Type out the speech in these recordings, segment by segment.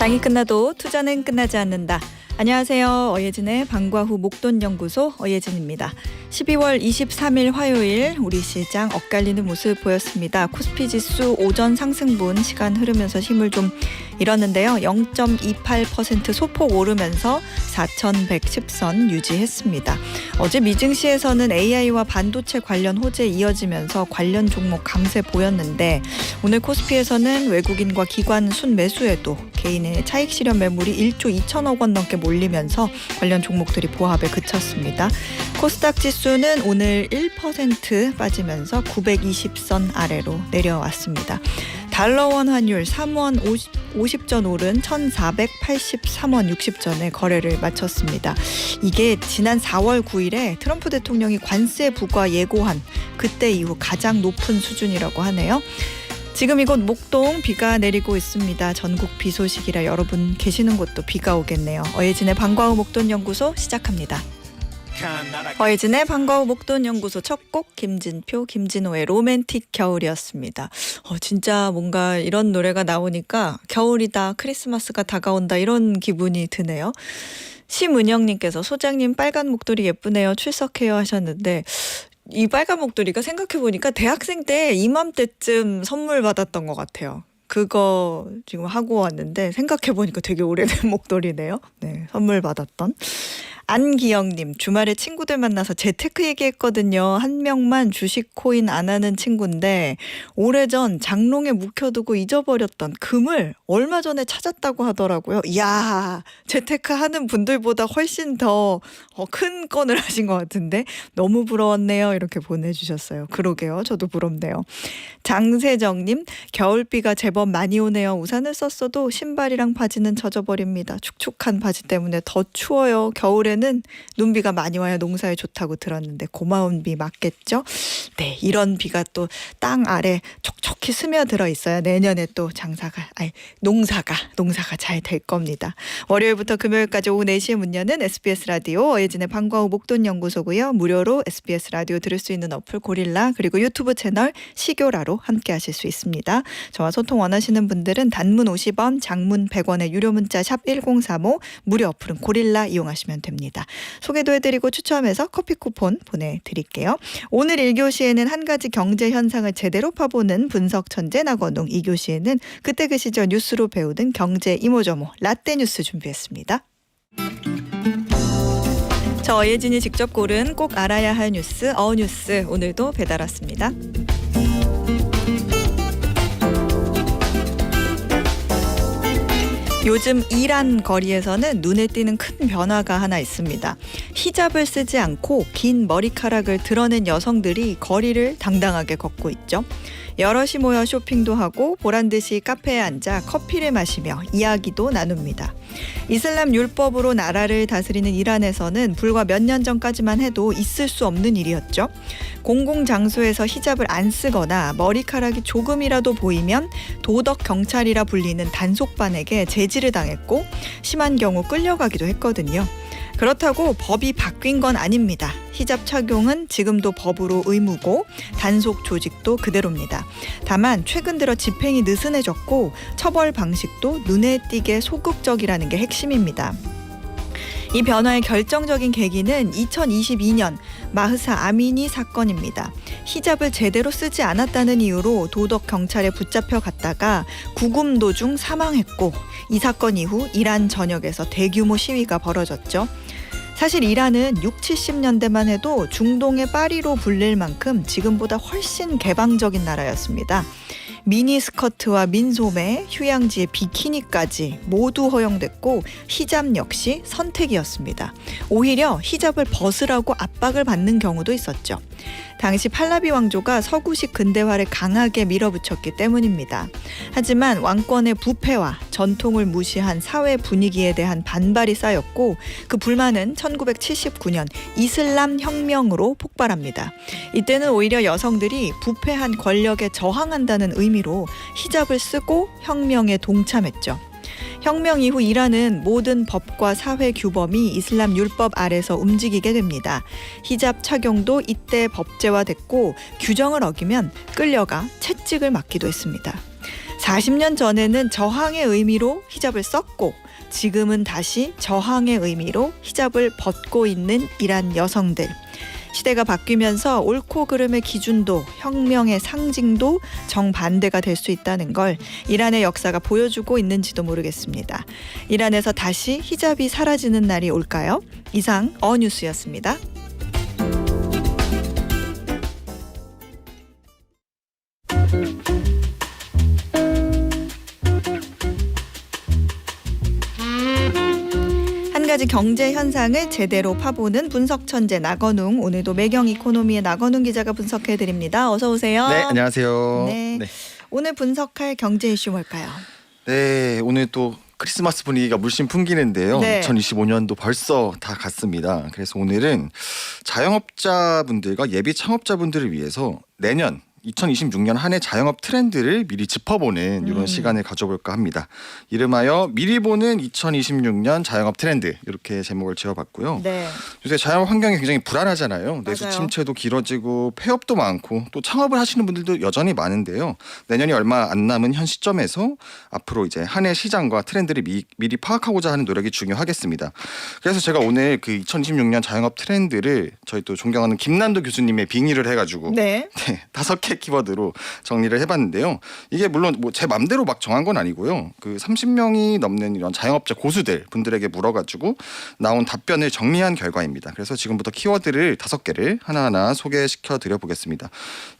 장이 끝나도 투자는 끝나지 않는다. 안녕하세요. 어예진의 방과 후 목돈연구소 어예진입니다. 12월 23일 화요일 우리 시장 엇갈리는 모습 보였습니다. 코스피 지수 오전 상승분 시간 흐르면서 힘을 좀 잃었는데요. 0.28% 소폭 오르면서 4,110선 유지했습니다. 어제 미증시에서는 AI와 반도체 관련 호재 이어지면서 관련 종목 감세 보였는데 오늘 코스피에서는 외국인과 기관 순매수에도 개인의 차익 실현 매물이 1조 2천억 원 넘게 몰리면서 관련 종목들이 보합에 그쳤습니다. 코스닥 지수는 오늘 1% 빠지면서 920선 아래로 내려왔습니다. 달러원 환율 3원 50전 오른 1,483원 60전에 거래를 마쳤습니다. 이게 지난 4월 9일에 트럼프 대통령이 관세 부과 예고한 그때 이후 가장 높은 수준이라고 하네요. 지금 이곳 목동 비가 내리고 있습니다. 전국 비 소식이라 여러분 계시는 곳도 비가 오겠네요. 어예진의 방과 후 목돈연구소 시작합니다. 어예진의 방과 후 목돈연구소 첫 곡 김진표, 김진호의 로맨틱 겨울이었습니다. 진짜 뭔가 이런 노래가 나오니까 겨울이다, 크리스마스가 다가온다 이런 기분이 드네요. 심은영님께서 소장님 빨간 목도리 예쁘네요. 출석해요 하셨는데 이 빨간 목도리가 생각해보니까 대학생 때 이맘때쯤 선물 받았던 것 같아요. 그거 지금 하고 왔는데 생각해보니까 되게 오래된 목도리네요. 네, 선물 받았던. 안기영님, 주말에 친구들 만나서 재테크 얘기했거든요. 한 명만 주식 코인 안 하는 친구인데 오래전 장롱에 묵혀두고 잊어버렸던 금을 얼마 전에 찾았다고 하더라고요. 이야, 재테크 하는 분들보다 훨씬 더 큰 건을 하신 것 같은데 너무 부러웠네요. 이렇게 보내주셨어요. 그러게요. 저도 부럽네요. 장세정님, 겨울비가 제법 많이 오네요. 우산을 썼어도 신발이랑 바지는 젖어버립니다. 축축한 바지 때문에 더 추워요. 겨울에는 눈비가 많이 와야 농사에 좋다고 들었는데 고마운 비 맞겠죠? 네, 이런 비가 또 땅 아래 촉촉히 스며들어 있어야 내년에 또 농사가 잘 될 겁니다. 월요일부터 금요일까지 오후 4시에 문 여는 SBS 라디오 어예진의 방과 후 목돈연구소고요. 무료로 SBS 라디오 들을 수 있는 어플 고릴라 그리고 유튜브 채널 시교라로 함께 하실 수 있습니다. 저와 소통 원하시는 분들은 단문 50원, 장문 100원의 유료 문자 샵 1035 무료 어플은 고릴라 이용하시면 됩니다. 소개도 해드리고 추첨해서 커피 쿠폰 보내드릴게요. 오늘 1교시에는 한 가지 경제 현상을 제대로 파보는 분석 천재 나건웅, 2교시에는 그때 그 시절 뉴스로 배우던 경제 이모저모 라떼 뉴스 준비했습니다. 저 어예진이 직접 고른 꼭 알아야 할 뉴스 어뉴스 오늘도 배달 왔습니다. 요즘 이란 거리에서는 눈에 띄는 큰 변화가 하나 있습니다. 히잡을 쓰지 않고 긴 머리카락을 드러낸 여성들이 거리를 당당하게 걷고 있죠. 여럿이 모여 쇼핑도 하고 보란듯이 카페에 앉아 커피를 마시며 이야기도 나눕니다. 이슬람 율법으로 나라를 다스리는 이란에서는 불과 몇 년 전까지만 해도 있을 수 없는 일이었죠. 공공장소에서 히잡을 안 쓰거나 머리카락이 조금이라도 보이면 도덕 경찰이라 불리는 단속반에게 제지를 당했고 심한 경우 끌려가기도 했거든요. 그렇다고 법이 바뀐 건 아닙니다. 히잡 착용은 지금도 법으로 의무고 단속 조직도 그대로입니다. 다만 최근 들어 집행이 느슨해졌고 처벌 방식도 눈에 띄게 소극적이라는 게 핵심입니다. 이 변화의 결정적인 계기는 2022년 마흐사 아미니 사건입니다. 히잡을 제대로 쓰지 않았다는 이유로 도덕 경찰에 붙잡혀 갔다가 구금 도중 사망했고 이 사건 이후 이란 전역에서 대규모 시위가 벌어졌죠. 사실 이란은 6, 70년대만 해도 중동의 파리로 불릴 만큼 지금보다 훨씬 개방적인 나라였습니다. 미니스커트와 민소매, 휴양지의 비키니까지 모두 허용됐고 히잡 역시 선택이었습니다. 오히려 히잡을 벗으라고 압박을 받는 경우도 있었죠. 당시 팔라비 왕조가 서구식 근대화를 강하게 밀어붙였기 때문입니다. 하지만 왕권의 부패와 전통을 무시한 사회 분위기에 대한 반발이 쌓였고 그 불만은 1979년 이슬람 혁명으로 폭발합니다. 이때는 오히려 여성들이 부패한 권력에 저항한다는 의미로 히잡을 쓰고 혁명에 동참했죠. 혁명 이후 이란은 모든 법과 사회 규범이 이슬람 율법 아래서 움직이게 됩니다. 히잡 착용도 이때 법제화됐고 규정을 어기면 끌려가 채찍을 맞기도 했습니다. 40년 전에는 저항의 의미로 히잡을 썼고 지금은 다시 저항의 의미로 히잡을 벗고 있는 이란 여성들. 시대가 바뀌면서 옳고 그름의 기준도 혁명의 상징도 정반대가 될 수 있다는 걸 이란의 역사가 보여주고 있는지도 모르겠습니다. 이란에서 다시 히잡이 사라지는 날이 올까요? 이상 어뉴스였습니다. 한 가지 경제 현상을 제대로 파보는 분석 천재 나건웅. 오늘도 매경 이코노미의 나건웅 기자가 분석해 드립니다. 어서 오세요. 네, 안녕하세요. 네. 오늘 분석할 경제 이슈 뭘까요? 네, 오늘 또 크리스마스 분위기가 물씬 풍기는데요. 네. 2025년도 벌써 다 갔습니다. 그래서 오늘은 자영업자분들과 예비 창업자분들을 위해서 내년 2026년 한 해 자영업 트렌드를 미리 짚어보는 이런 시간을 가져볼까 합니다. 이름하여 미리 보는 2026년 자영업 트렌드, 이렇게 제목을 지어봤고요. 네. 요새 자영업 환경이 굉장히 불안하잖아요. 내수 맞아요. 침체도 길어지고 폐업도 많고 또 창업을 하시는 분들도 여전히 많은데요. 내년이 얼마 안 남은 현 시점에서 앞으로 이제 한 해 시장과 트렌드를 미리 파악하고자 하는 노력이 중요하겠습니다. 그래서 제가 오늘 그 2026년 자영업 트렌드를 저희 또 존경하는 김남도 교수님의 빙의를 해가지고 네. 5개 키워드로 정리를 해봤는데요. 이게 물론 뭐 제 맘대로 막 정한 건 아니고요. 그 30명이 넘는 이런 자영업자 고수들 분들에게 물어가지고 나온 답변을 정리한 결과입니다. 그래서 지금부터 키워드를 5개를 하나하나 소개시켜 드려보겠습니다.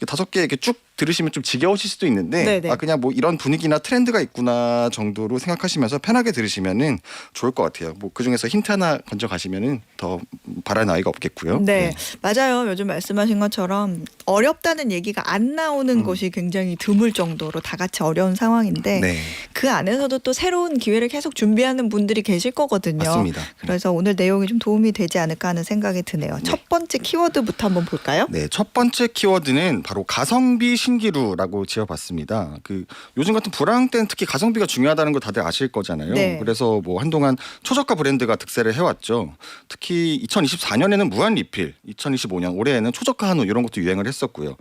5개 이렇게 쭉 들으시면 좀 지겨우실 수도 있는데 네네. 그냥 뭐 이런 분위기나 트렌드가 있구나 정도로 생각하시면서 편하게 들으시면은 좋을 것 같아요. 뭐 그중에서 힌트 하나 건져 가시면은 더 바랄 나위가 없겠고요. 네, 맞아요. 요즘 말씀하신 것처럼 어렵다는 얘기가 안 나오는 곳이 굉장히 드물 정도로 다 같이 어려운 상황인데 네. 그 안에서도 또 새로운 기회를 계속 준비하는 분들이 계실 거거든요. 맞습니다. 그래서 오늘 내용이 좀 도움이 되지 않을까 하는 생각이 드네요. 첫 번째 키워드부터 한번 볼까요? 네, 첫 번째 키워드는 바로 가성비 신기루라고 지어봤습니다. 그 요즘 같은 불황 때는 특히 가성비가 중요하다는 거 다들 아실 거잖아요. 네. 그래서 뭐 한동안 초저가 브랜드가 득세를 해왔죠. 특히 2024년에는 무한 리필, 2025년 올해에는 초저가 한우 이런 것도 유행을 했었고요.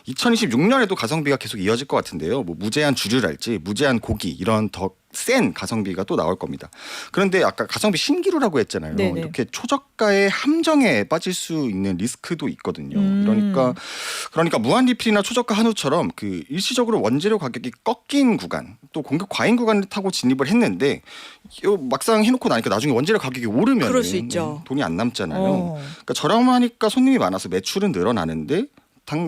2026년에도 가성비가 계속 이어질 것 같은데요. 뭐 무제한 주류랄지 무제한 고기 이런 더 센 가성비가 또 나올 겁니다. 그런데 아까 가성비 신기루라고 했잖아요. 네네. 이렇게 초저가의 함정에 빠질 수 있는 리스크도 있거든요. 그러니까 무한 리필이나 초저가 한우처럼 그 일시적으로 원재료 가격이 꺾인 구간, 또 공급 과잉 구간을 타고 진입을 했는데 막상 해놓고 나니까 나중에 원재료 가격이 오르면 그럴 수 있죠. 돈이 안 남잖아요. 그러니까 저렴하니까 손님이 많아서 매출은 늘어나는데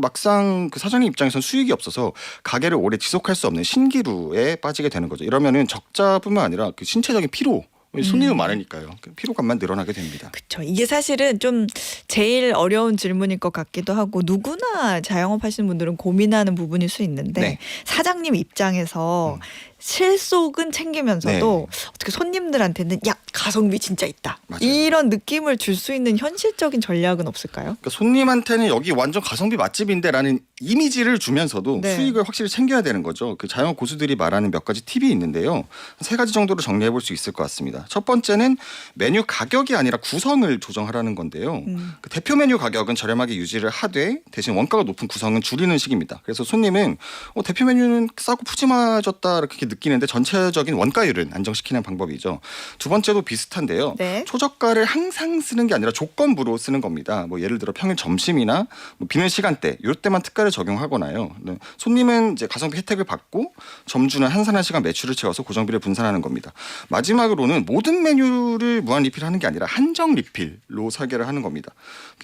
막상 그 사장님 입장에서는 수익이 없어서 가게를 오래 지속할 수 없는 신기루에 빠지게 되는 거죠. 이러면은 적자뿐만 아니라 그 신체적인 피로, 손님이 많으니까요. 그 피로감만 늘어나게 됩니다. 그렇죠. 이게 사실은 좀 제일 어려운 질문일 것 같기도 하고 누구나 자영업 하시는 분들은 고민하는 부분일 수 있는데 네. 사장님 입장에서 실속은 챙기면서도 어떻게 손님들한테는 야 가성비 진짜 있다 맞아요. 이런 느낌을 줄 수 있는 현실적인 전략은 없을까요? 그러니까 손님한테는 여기 완전 가성비 맛집인데라는 이미지를 주면서도 네. 수익을 확실히 챙겨야 되는 거죠. 그 자영업 고수들이 말하는 몇 가지 팁이 있는데요. 3가지 정도로 정리해 볼 수 있을 것 같습니다. 첫 번째는 메뉴 가격이 아니라 구성을 조정하라는 건데요. 그 대표 메뉴 가격은 저렴하게 유지를 하되 대신 원가가 높은 구성은 줄이는 식입니다. 그래서 손님은 대표 메뉴는 싸고 푸짐해졌다 이렇게 느끼는데 전체적인 원가율은 안정시키는 방법이죠. 두 번째도 비슷한데요. 네. 초저가를 항상 쓰는 게 아니라 조건부로 쓰는 겁니다. 뭐 예를 들어 평일 점심이나 뭐 비는 시간대 이럴 때만 특가를 적용하거나요. 네. 손님은 이제 가성비 혜택을 받고 점주는 한산한 시간 매출을 채워서 고정비를 분산하는 겁니다. 마지막으로는 모든 메뉴를 무한 리필하는 게 아니라 한정 리필로 설계를 하는 겁니다.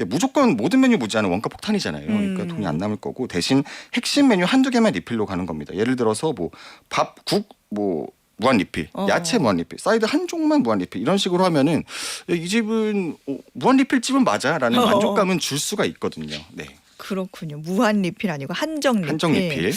무조건 모든 메뉴 무제한은 원가 폭탄이잖아요. 그러니까 돈이 안 남을 거고 대신 핵심 메뉴 한두 개만 리필로 가는 겁니다. 예를 들어서 뭐 밥, 국, 뭐 무한 리필, 야채 무한 리필, 사이드 한 종만 무한 리필 이런 식으로 하면은 이 집은 무한 리필 집은 맞아라는 만족감은 줄 수가 있거든요. 네. 그렇군요. 무한 리필 아니고 한정 리필. 한정 리필.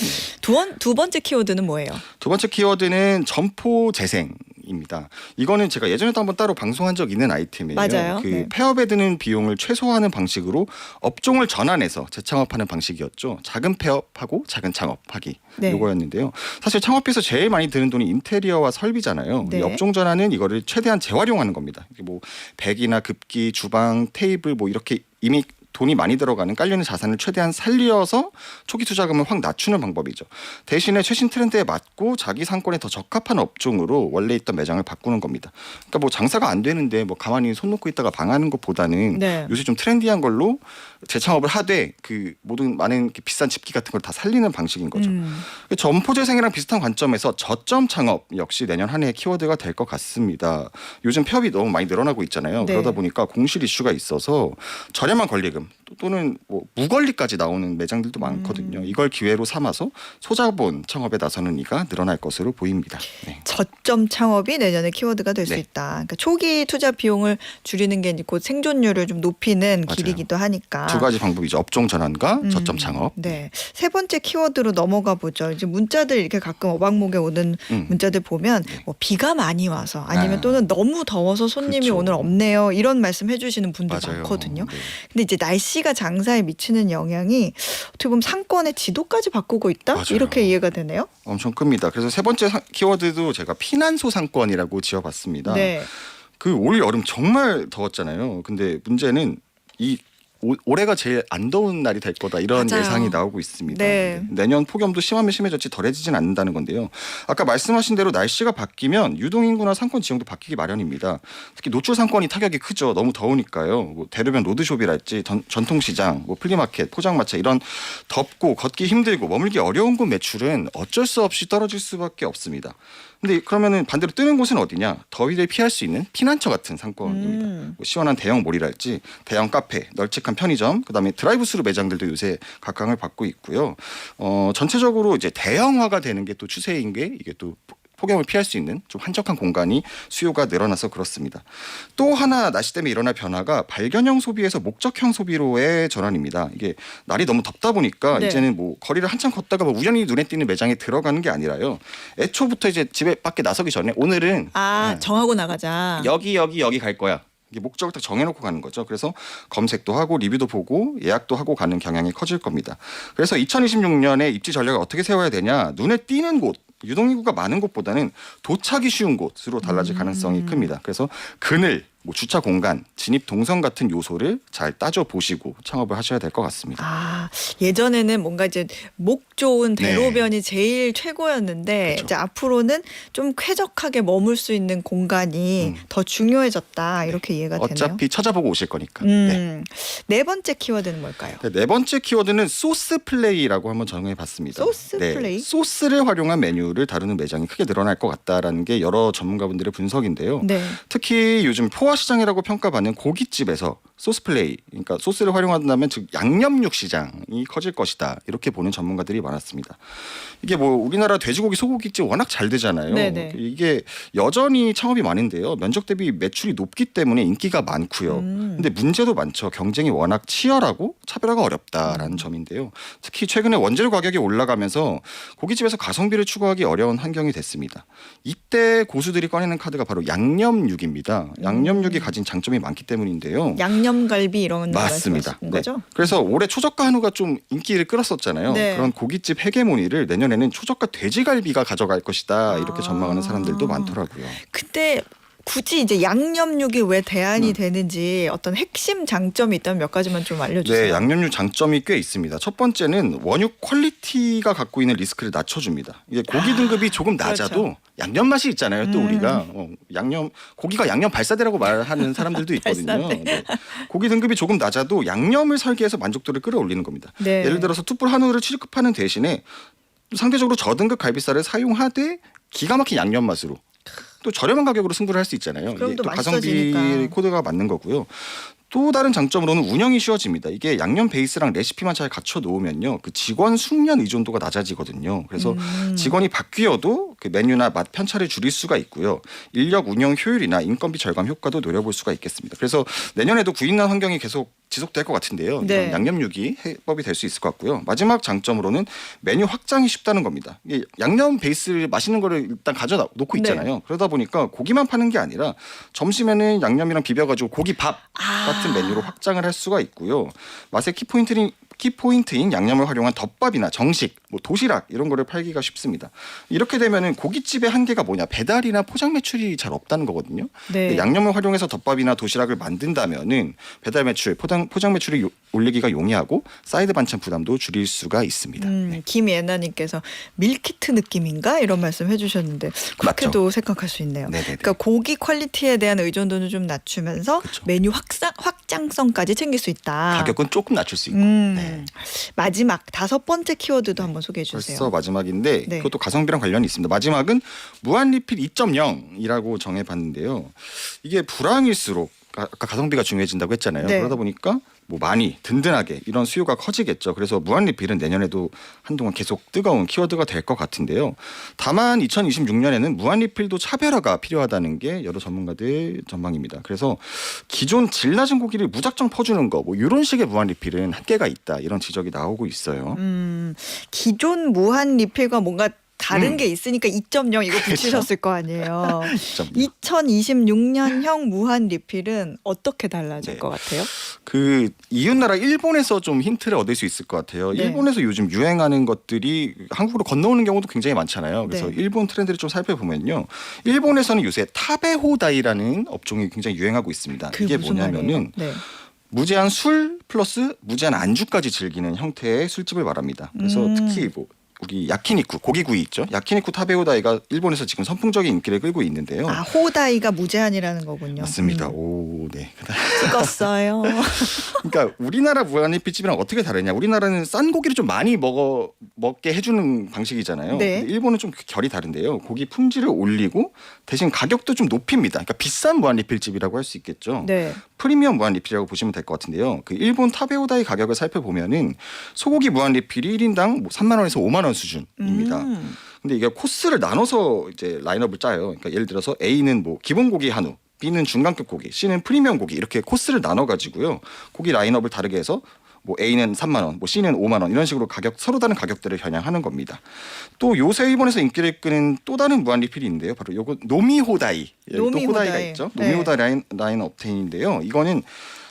두 번째 키워드는 뭐예요? 두 번째 키워드는 점포 재생. 입니다. 이거는 제가 예전에도 한번 따로 방송한 적 있는 아이템이에요. 맞아요. 그 폐업에 드는 비용을 최소화하는 방식으로 업종을 전환해서 재창업하는 방식이었죠. 작은 폐업하고 작은 창업하기 네. 이거였는데요. 사실 창업비에서 제일 많이 드는 돈이 인테리어와 설비잖아요. 네. 이 업종 전환은 이거를 최대한 재활용하는 겁니다. 뭐 백이나 급기, 주방, 테이블 뭐 이렇게 이미 돈이 많이 들어가는 깔리는 자산을 최대한 살려서 초기 투자금을 확 낮추는 방법이죠. 대신에 최신 트렌드에 맞고 자기 상권에 더 적합한 업종으로 원래 있던 매장을 바꾸는 겁니다. 그러니까 뭐 장사가 안 되는데 뭐 가만히 손 놓고 있다가 망하는 것보다는 네. 요새 좀 트렌디한 걸로 재창업을 하되 그 모든 많은 비싼 집기 같은 걸 다 살리는 방식인 거죠. 점포재생이랑 비슷한 관점에서 저점 창업 역시 내년 한 해의 키워드가 될 것 같습니다. 요즘 폐업이 너무 많이 늘어나고 있잖아요. 네. 그러다 보니까 공실 이슈가 있어서 저렴한 권리금 또는 뭐 무권리까지 나오는 매장들도 많거든요. 이걸 기회로 삼아서 소자본 창업에 나서는 이가 늘어날 것으로 보입니다. 네. 저점 창업이 내년에 키워드가 될 수 네. 있다. 그러니까 초기 투자 비용을 줄이는 게 곧 생존율을 좀 높이는 맞아요. 길이기도 하니까. 두 가지 방법이죠. 업종 전환과 저점 창업. 네. 세 번째 키워드로 넘어가 보죠. 이제 문자들 이렇게 가끔 어박목에 오는 문자들 보면 뭐 비가 많이 와서 아니면 또는 너무 더워서 손님이 그렇죠. 오늘 없네요. 이런 말씀 해주시는 분들 맞아요. 많거든요. 네. 근데 이제 날씨가 장사에 미치는 영향이 어떻게 보면 상권의 지도까지 바꾸고 있다? 맞아요. 이렇게 이해가 되네요. 엄청 큽니다. 그래서 세 번째 키워드도 제가 피난소 상권이라고 지어봤습니다. 네. 그 올 여름 정말 더웠잖아요. 근데 문제는 이 올해가 제일 안 더운 날이 될 거다 이런 맞아요. 예상이 나오고 있습니다. 네. 내년 폭염도 심하면 심해졌지 덜해지진 않는다는 건데요. 아까 말씀하신 대로 날씨가 바뀌면 유동인구나 상권 지형도 바뀌기 마련입니다. 특히 노출 상권이 타격이 크죠. 너무 더우니까요. 뭐 대로변 로드숍이랄지 전통시장, 뭐 플리마켓, 포장마차 이런 덥고 걷기 힘들고 머물기 어려운 곳 매출은 어쩔 수 없이 떨어질 수밖에 없습니다. 근데 그러면은 반대로 뜨는 곳은 어디냐? 더위를 피할 수 있는 피난처 같은 상권입니다. 뭐 시원한 대형 몰이랄지 대형 카페, 널찍한 편의점, 그다음에 드라이브스루 매장들도 요새 각광을 받고 있고요. 전체적으로 이제 대형화가 되는 게 또 추세인 게 이게 또 폭염을 피할 수 있는 좀 한적한 공간이 수요가 늘어나서 그렇습니다. 또 하나 날씨 때문에 일어날 변화가 발견형 소비에서 목적형 소비로의 전환입니다. 이게 날이 너무 덥다 보니까 네. 이제는 뭐 거리를 한참 걷다가 뭐 우연히 눈에 띄는 매장에 들어가는 게 아니라요. 애초부터 이제 집에 밖에 나서기 전에 오늘은 정하고 나가자. 여기 갈 거야. 이게 목적을 딱 정해놓고 가는 거죠. 그래서 검색도 하고 리뷰도 보고 예약도 하고 가는 경향이 커질 겁니다. 그래서 2026년에 입지 전략을 어떻게 세워야 되냐. 눈에 띄는 곳. 유동인구가 많은 곳보다는 도착이 쉬운 곳으로 달라질 가능성이 큽니다. 그래서 그늘, 뭐 주차 공간, 진입 동선 같은 요소를 잘 따져 보시고 창업을 하셔야 될 것 같습니다. 예전에는 뭔가 이제 목 좋은 네. 대로변이 제일 최고였는데 그렇죠. 이제 앞으로는 좀 쾌적하게 머물 수 있는 공간이 더 중요해졌다. 이렇게 이해가 되네요. 어차피 찾아보고 오실 거니까. 네. 네 번째 키워드는 뭘까요? 네 번째 키워드는 소스 플레이라고 한번 정해봤습니다. 소스 플레이? 소스를 활용한 메뉴를 다루는 매장이 크게 늘어날 것 같다라는 게 여러 전문가분들의 분석인데요. 네. 특히 요즘 포화시장이라고 평가받는 고깃집에서 소스 플레이, 그러니까 소스를 활용한다면 즉 양념육 시장이 커질 것이다. 이렇게 보는 전문가들이 많았습니다. 이게 뭐 우리나라 돼지고기, 소고기집 워낙 잘 되잖아요. 네네. 이게 여전히 창업이 많은데요. 면적 대비 매출이 높기 때문에 인기가 많고요. 근데 문제도 많죠. 경쟁이 워낙 치열하고 차별화가 어렵다라는 점인데요. 특히 최근에 원재료 가격이 올라가면서 고깃집에서 가성비를 추구하기 어려운 환경이 됐습니다. 이때 고수들이 꺼내는 카드가 바로 양념육입니다. 양념육이 가진 장점이 많기 때문인데요. 양념갈비 이런 맞습니다. 말씀하시는 거죠? 그래서 올해 초저가 한우가 좀 인기를 끌었었잖아요. 네. 그런 고깃집 헤게모니를 내년에는 초저가 돼지갈비가 가져갈 것이다. 이렇게 전망하는 사람들도 많더라고요. 그때 굳이 이제 양념육이 왜 대안이 되는지 어떤 핵심 장점이 있다면 몇 가지만 좀 알려주세요. 네, 양념육 장점이 꽤 있습니다. 첫 번째는 원육 퀄리티가 갖고 있는 리스크를 낮춰줍니다. 이게 고기 등급이 조금 낮아도 그렇죠. 양념 맛이 있잖아요. 또 우리가 고기가 양념 발사대라고 말하는 사람들도 있거든요. 발사대. 네. 고기 등급이 조금 낮아도 양념을 설계해서 만족도를 끌어올리는 겁니다. 네. 예를 들어서 툭불 한우를 취급하는 대신에 상대적으로 저등급 갈비살을 사용하되 기가 막힌 양념 맛으로 또 저렴한 가격으로 승부를 할 수 있잖아요. 그럼 이게 또 또 가성비 맛있어지니까. 코드가 맞는 거고요. 또 다른 장점으로는 운영이 쉬워집니다. 이게 양념 베이스랑 레시피만 잘 갖춰 놓으면요, 그 직원 숙련 의존도가 낮아지거든요. 그래서 직원이 바뀌어도 그 메뉴나 맛 편차를 줄일 수가 있고요. 인력 운영 효율이나 인건비 절감 효과도 노려볼 수가 있겠습니다. 그래서 내년에도 구인난 환경이 계속 지속될 것 같은데요. 네. 이런 양념육이 해법이 될 수 있을 것 같고요. 마지막 장점으로는 메뉴 확장이 쉽다는 겁니다. 이게 양념 베이스를 맛있는 거를 일단 가져 놓고 있잖아요. 네. 그러다 보니까 고기만 파는 게 아니라 점심에는 양념이랑 비벼가지고 고기 밥 같은 메뉴로 확장을 할 수가 있고요. 맛의 키포인트인 양념을 활용한 덮밥이나 정식, 뭐 도시락 이런 거를 팔기가 쉽습니다. 이렇게 되면은 고깃집의 한계가 뭐냐? 배달이나 포장 매출이 잘 없다는 거거든요. 네. 양념을 활용해서 덮밥이나 도시락을 만든다면은 배달 매출, 포장 매출이 올리기가 용이하고 사이드 반찬 부담도 줄일 수가 있습니다. 네. 김예나님께서 밀키트 느낌인가 이런 말씀 해주셨는데 그렇게도 생각할 수 있네요. 네네네. 그러니까 고기 퀄리티에 대한 의존도는 좀 낮추면서 그쵸. 메뉴 확장성까지 챙길 수 있다. 가격은 조금 낮출 수 있고. 네. 마지막 5번째 키워드도 한번 소개해 주세요. 벌써 마지막인데 네. 그것도 가성비랑 관련이 있습니다. 마지막은 무한 리필 2.0이라고 정해봤는데요. 이게 불황일수록 아까 가성비가 중요해진다고 했잖아요. 네. 그러다 보니까 뭐 많이 든든하게 이런 수요가 커지겠죠. 그래서 무한 리필은 내년에도 한동안 계속 뜨거운 키워드가 될 것 같은데요. 다만 2026년에는 무한 리필도 차별화가 필요하다는 게 여러 전문가들 전망입니다. 그래서 기존 질 낮은 고기를 무작정 퍼주는 거 뭐 이런 식의 무한 리필은 한계가 있다 이런 지적이 나오고 있어요. 기존 무한 리필과 뭔가 다른 게 있으니까 2.0 이거 붙이셨을 거 아니에요. 2026년형 무한 리필은 어떻게 달라질 네. 것 같아요? 그 이웃나라 일본에서 좀 힌트를 얻을 수 있을 것 같아요. 네. 일본에서 요즘 유행하는 것들이 한국으로 건너오는 경우도 굉장히 많잖아요. 그래서 네. 일본 트렌드를 좀 살펴보면요. 일본에서는 요새 타베호다이라는 업종이 굉장히 유행하고 있습니다. 그게 이게 무슨 뭐냐면은 말이에요? 네. 무제한 술 플러스 무제한 안주까지 즐기는 형태의 술집을 말합니다. 그래서 특히 뭐 우리 야키니쿠 고기구이 있죠. 야키니쿠 타베오다이가 일본에서 지금 선풍적인 인기를 끌고 있는데요. 아, 호다이가 무제한이라는 거군요. 맞습니다. 오, 네. 찍었어요. 그러니까 우리나라 무한리필집이랑 어떻게 다르냐? 우리나라는 싼 고기를 좀 많이 먹게 해주는 방식이잖아요. 네. 근데 일본은 좀 결이 다른데요. 고기 품질을 올리고 대신 가격도 좀 높입니다. 그러니까 비싼 무한리필집이라고 할 수 있겠죠. 네. 프리미엄 무한리필이라고 보시면 될 것 같은데요. 그 일본 타베오다이 가격을 살펴보면은 소고기 무한리필이 1인당 뭐 3만 원에서 5만 원 수준입니다. 근데 이게 코스를 나눠서 이제 라인업을 짜요. 그러니까 예를 들어서 A는 뭐 기본 고기 한우, B는 중간급 고기, C는 프리미엄 고기 이렇게 코스를 나눠 가지고요. 고기 라인업을 다르게 해서 뭐 A는 3만 원, 뭐 C는 5만 원 이런 식으로 서로 다른 가격들을 겨냥하는 겁니다. 또 요새 일본에서 인기를 끄는 또 다른 무한 리필이 있는데요. 바로 요거 노미호다이. 또 호다이가 있죠. 네. 노미호다이 라인 업텐인데요. 이거는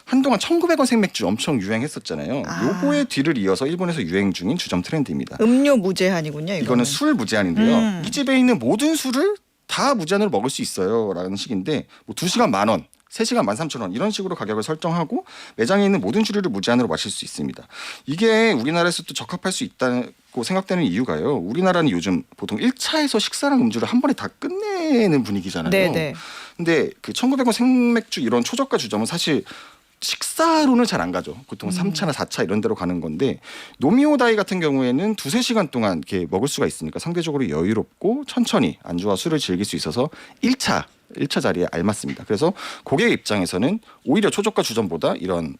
한동안 1,900원 생맥주 엄청 유행했었잖아요. 요거의 뒤를 이어서 일본에서 유행 중인 주점 트렌드입니다. 음료 무제한이군요. 이거는 술 무제한인데요. 이 집에 있는 모든 술을 다 무제한으로 먹을 수 있어요. 라는 식인데 뭐 2시간 10,000원, 3시간 13,000원 이런 식으로 가격을 설정하고 매장에 있는 모든 주류를 무제한으로 마실 수 있습니다. 이게 우리나라에서도 적합할 수 있다고 생각되는 이유가요. 우리나라는 요즘 보통 1차에서 식사랑 음주를 한 번에 다 끝내는 분위기잖아요. 네네. 근데 그 1,900원 생맥주 이런 초저가 주점은 사실 식사로는 잘 안 가죠. 보통 3차나 4차 이런 데로 가는 건데 노미오다이 같은 경우에는 2-3시간 동안 이렇게 먹을 수가 있으니까 상대적으로 여유롭고 천천히 안주와 술을 즐길 수 있어서 1차 자리에 알맞습니다. 그래서 고객 입장에서는 오히려 초저가 주점보다 이런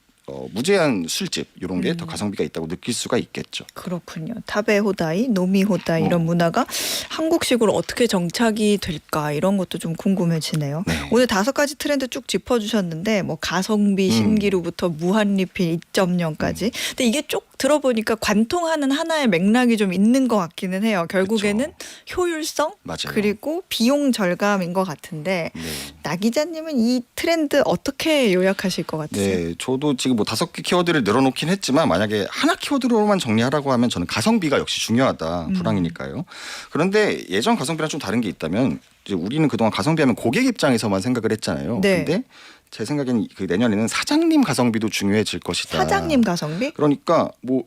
무제한 술집 이런 게 더 가성비가 있다고 느낄 수가 있겠죠. 그렇군요. 타베 호다이, 노미 호다이 이런 문화가 한국식으로 어떻게 정착이 될까 이런 것도 좀 궁금해지네요. 네. 오늘 5가지 트렌드 쭉 짚어주셨는데 뭐 가성비, 신기루부터 무한리필 2.0까지. 근데 이게 쭉 들어보니까 관통하는 하나의 맥락이 좀 있는 것 같기는 해요. 결국에는 효율성 맞아요. 그리고 비용 절감인 것 같은데 네. 나 기자님은 이 트렌드 어떻게 요약하실 것 같으세요? 네, 저도 지금 뭐 5개 키워드를 늘어놓긴 했지만 만약에 하나 키워드로만 정리하라고 하면 저는 가성비가 역시 중요하다. 불황이니까요. 그런데 예전 가성비랑 좀 다른 게 있다면 이제 우리는 그동안 가성비하면 고객 입장에서만 생각을 했잖아요. 네. 근데 제 생각에는 그 내년에는 사장님 가성비도 중요해질 것이다. 사장님 가성비? 그러니까 뭐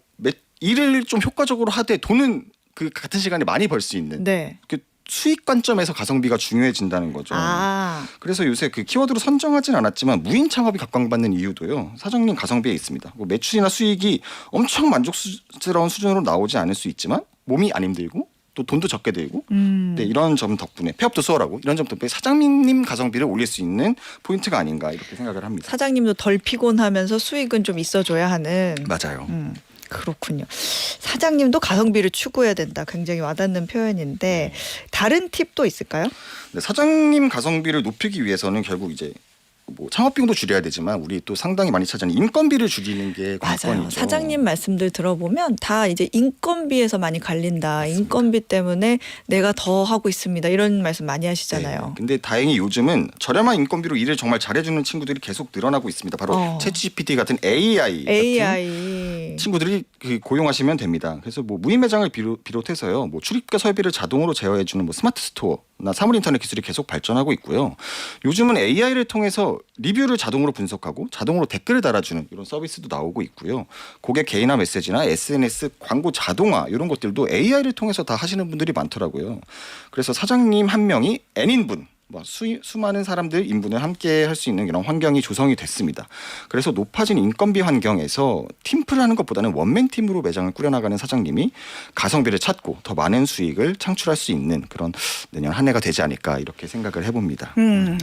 일을 좀 효과적으로 하되 돈은 그 같은 시간에 많이 벌 수 있는 네. 그 수익 관점에서 가성비가 중요해진다는 거죠. 아. 그래서 요새 그 키워드로 선정하진 않았지만 무인 창업이 각광받는 이유도요. 사장님 가성비에 있습니다. 뭐 매출이나 수익이 엄청 만족스러운 수준으로 나오지 않을 수 있지만 몸이 안 힘들고 또 돈도 적게 들고 네, 이런 점 덕분에 폐업도 수월하고 이런 점 덕분에 사장님 가성비를 올릴 수 있는 포인트가 아닌가 이렇게 생각을 합니다. 사장님도 덜 피곤하면서 수익은 좀 있어줘야 하는. 맞아요. 그렇군요. 사장님도 가성비를 추구해야 된다. 굉장히 와닿는 표현인데 다른 팁도 있을까요? 네, 사장님 가성비를 높이기 위해서는 결국 이제 뭐 창업비용도 줄여야 되지만 우리 또 상당히 많이 차지하는 인건비를 줄이는 게 관건이죠. 맞아요. 사장님 말씀들 들어보면 다 이제 인건비에서 많이 갈린다. 맞습니다. 인건비 때문에 내가 더 하고 있습니다. 이런 말씀 많이 하시잖아요. 네, 근데 다행히 요즘은 저렴한 인건비로 일을 정말 잘해주는 친구들이 계속 늘어나고 있습니다. 바로 챗GPT 같은 AI 같은 네. 친구들이 고용하시면 됩니다. 그래서 뭐 무인 매장을 비롯해서요, 뭐 출입가 설비를 자동으로 제어해주는 뭐 스마트 스토어나 사물 인터넷 기술이 계속 발전하고 있고요. 요즘은 AI를 통해서 리뷰를 자동으로 분석하고 자동으로 댓글을 달아주는 이런 서비스도 나오고 있고요. 고객 개인화 메시지나 SNS 광고 자동화 이런 것들도 AI를 통해서 다 하시는 분들이 많더라고요. 그래서 사장님 한 명이 N인분, 수많은 사람들 인분을 함께 할 수 있는 이런 환경이 조성이 됐습니다. 그래서 높아진 인건비 환경에서 팀플을 하는 것보다는 원맨 팀으로 매장을 꾸려나가는 사장님이 가성비를 찾고 더 많은 수익을 창출할 수 있는 그런 내년 한 해가 되지 않을까 이렇게 생각을 해봅니다.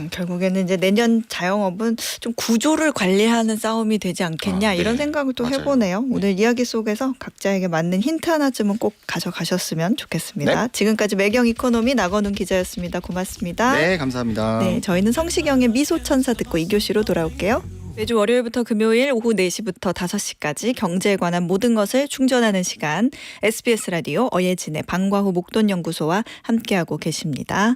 결국에는 이제 내년 자영업은 좀 구조를 관리하는 싸움이 되지 않겠냐 네. 이런 생각을 또 맞아요. 해보네요. 네. 오늘 이야기 속에서 각자에게 맞는 힌트 하나쯤은 꼭 가져가셨으면 좋겠습니다. 네. 지금까지 매경 이코노미 나건훈 기자였습니다. 고맙습니다. 네, 감사합니다. 네, 저희는 성시경의 미소천사 듣고 2교시로 돌아올게요. 매주 월요일부터 금요일 오후 4시부터 5시까지 경제에 관한 모든 것을 충전하는 시간, SBS 라디오 어예진의 방과후 목돈연구소와 함께하고 계십니다.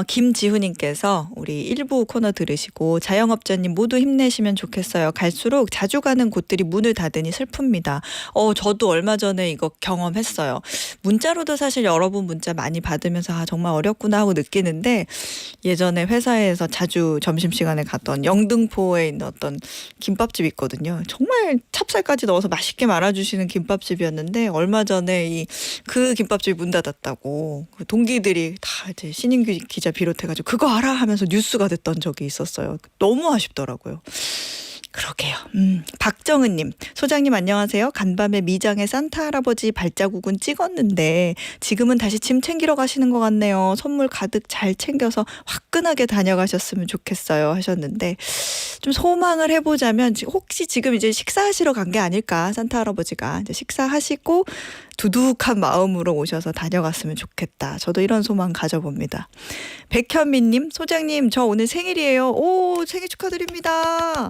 김지훈님께서 우리 1부 코너 들으시고 자영업자님 모두 힘내시면 좋겠어요. 갈수록 자주 가는 곳들이 문을 닫으니 슬픕니다. 저도 얼마 전에 이거 경험했어요. 문자로도 사실 여러 분 문자 많이 받으면서 정말 어렵구나 하고 느끼는데, 예전에 회사에서 자주 점심시간에 갔던 영등포에 있는 어떤 김밥집 있거든요. 정말 찹쌀까지 넣어서 맛있게 말아주시는 김밥집이었는데, 얼마 전에 그 김밥집이 문 닫았다고 그 동기들이 다 이제 신인규 기자 비롯해가지고 그거 알아 하면서 뉴스가 됐던 적이 있었어요. 너무 아쉽더라고요. 그러게요. 박정은님, 소장님 안녕하세요. 간밤에 미장에 산타 할아버지 발자국은 찍었는데 지금은 다시 짐 챙기러 가시는 것 같네요. 선물 가득 잘 챙겨서 화끈하게 다녀가셨으면 좋겠어요 하셨는데, 좀 소망을 해보자면 혹시 지금 이제 식사하시러 간 게 아닐까. 산타 할아버지가 이제 식사하시고 두둑한 마음으로 오셔서 다녀갔으면 좋겠다. 저도 이런 소망 가져봅니다. 백현민님, 소장님 저 오늘 생일이에요. 오, 생일 축하드립니다.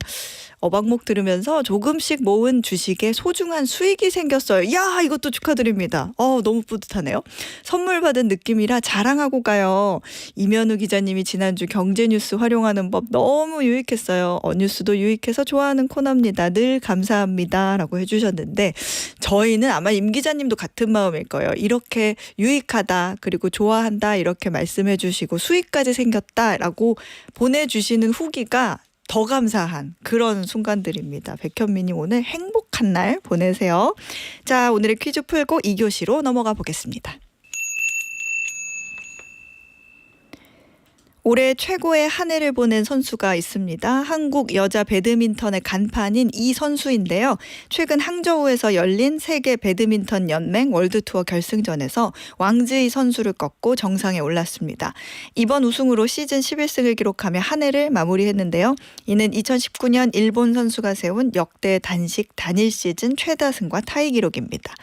어박목 들으면서 조금씩 모은 주식에 소중한 수익이 생겼어요. 야, 이것도 축하드립니다. 너무 뿌듯하네요. 선물 받은 느낌이라 자랑하고 가요. 이면우 기자님이 지난주 경제뉴스 활용하는 법 너무 유익했어요. 뉴스도 유익해서 좋아하는 코너입니다. 늘 감사합니다 라고 해주셨는데, 저희는 아마 임 기자님도 같은 마음일 거예요. 이렇게 유익하다, 그리고 좋아한다 이렇게 말씀해 주시고 수익까지 생겼다라고 보내주시는 후기가 더 감사한 그런 순간들입니다. 백현미님 오늘 행복한 날 보내세요. 자, 오늘의 퀴즈 풀고 2교시로 넘어가 보겠습니다. 올해 최고의 한 해를 보낸 선수가 있습니다. 한국 여자 배드민턴의 간판인 이 선수인데요. 최근 항저우에서 열린 세계 배드민턴 연맹 월드투어 결승전에서 왕즈이 선수를 꺾고 정상에 올랐습니다. 이번 우승으로 시즌 11승을 기록하며 한 해를 마무리했는데요. 이는 2019년 일본 선수가 세운 역대 단식 단일 시즌 최다승과 타이 기록입니다.